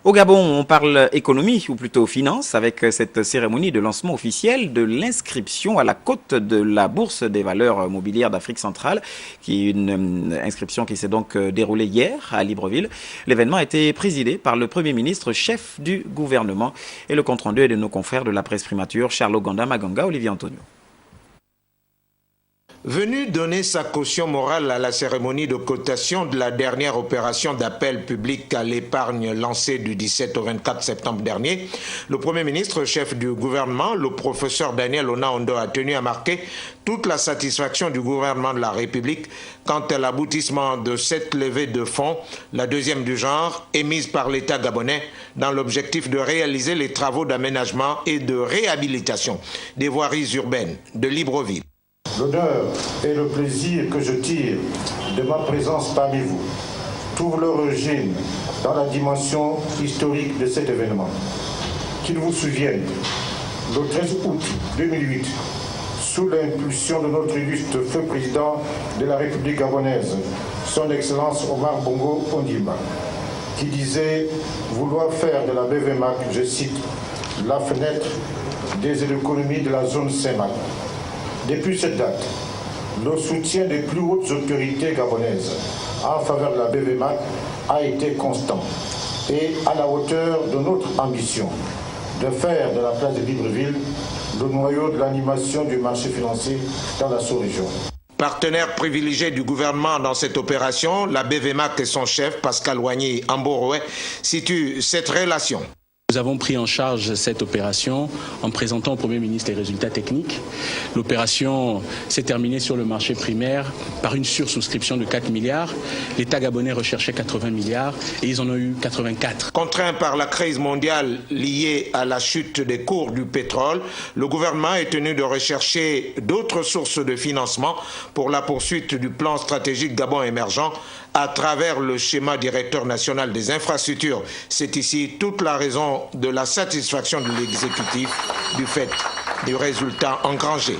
Au Gabon, on parle économie, ou plutôt finance, avec cette cérémonie de lancement officiel de l'inscription à la cote de la Bourse des valeurs mobilières d'Afrique centrale, qui est une inscription qui s'est donc déroulée hier à Libreville. L'événement a été présidé par le Premier ministre, chef du gouvernement, et le compte-rendu est de nos confrères de la presse primature, Charles Oganda Maganga, Olivier Antonio. Venu donner sa caution morale à la cérémonie de cotation de la dernière opération d'appel public à l'épargne lancée du 17 au 24 septembre dernier, le Premier ministre, chef du gouvernement, le professeur Daniel Ona-Ondo, a tenu à marquer toute la satisfaction du gouvernement de la République quant à l'aboutissement de cette levée de fonds, la deuxième du genre, émise par l'État gabonais dans l'objectif de réaliser les travaux d'aménagement et de réhabilitation des voiries urbaines de Libreville. L'honneur et le plaisir que je tire de ma présence parmi vous trouvent leur origine dans la dimension historique de cet événement. Qu'il vous souvienne, le 13 août 2008, sous l'impulsion de notre illustre feu président de la République gabonaise, son Excellence Omar Bongo Ondimba, qui disait vouloir faire de la BVMAC, je cite, la fenêtre des économies de la zone Saint-Marc. Depuis cette date, le soutien des plus hautes autorités gabonaises en faveur de la BVMAC a été constant et à la hauteur de notre ambition de faire de la place de Libreville le noyau de l'animation du marché financier dans la sous-région. Partenaire privilégié du gouvernement dans cette opération, la BVMAC et son chef, Pascal Wagny Amboroé, situent cette relation. Nous avons pris en charge cette opération en présentant au Premier ministre les résultats techniques. L'opération s'est terminée sur le marché primaire par une sursouscription de 4 milliards. L'État gabonais recherchait 80 milliards et ils en ont eu 84. Contraint par la crise mondiale liée à la chute des cours du pétrole, le gouvernement est tenu de rechercher d'autres sources de financement pour la poursuite du plan stratégique Gabon émergent à travers le schéma directeur national des infrastructures. C'est ici toute la raison de la satisfaction de l'exécutif du fait du résultat engrangé.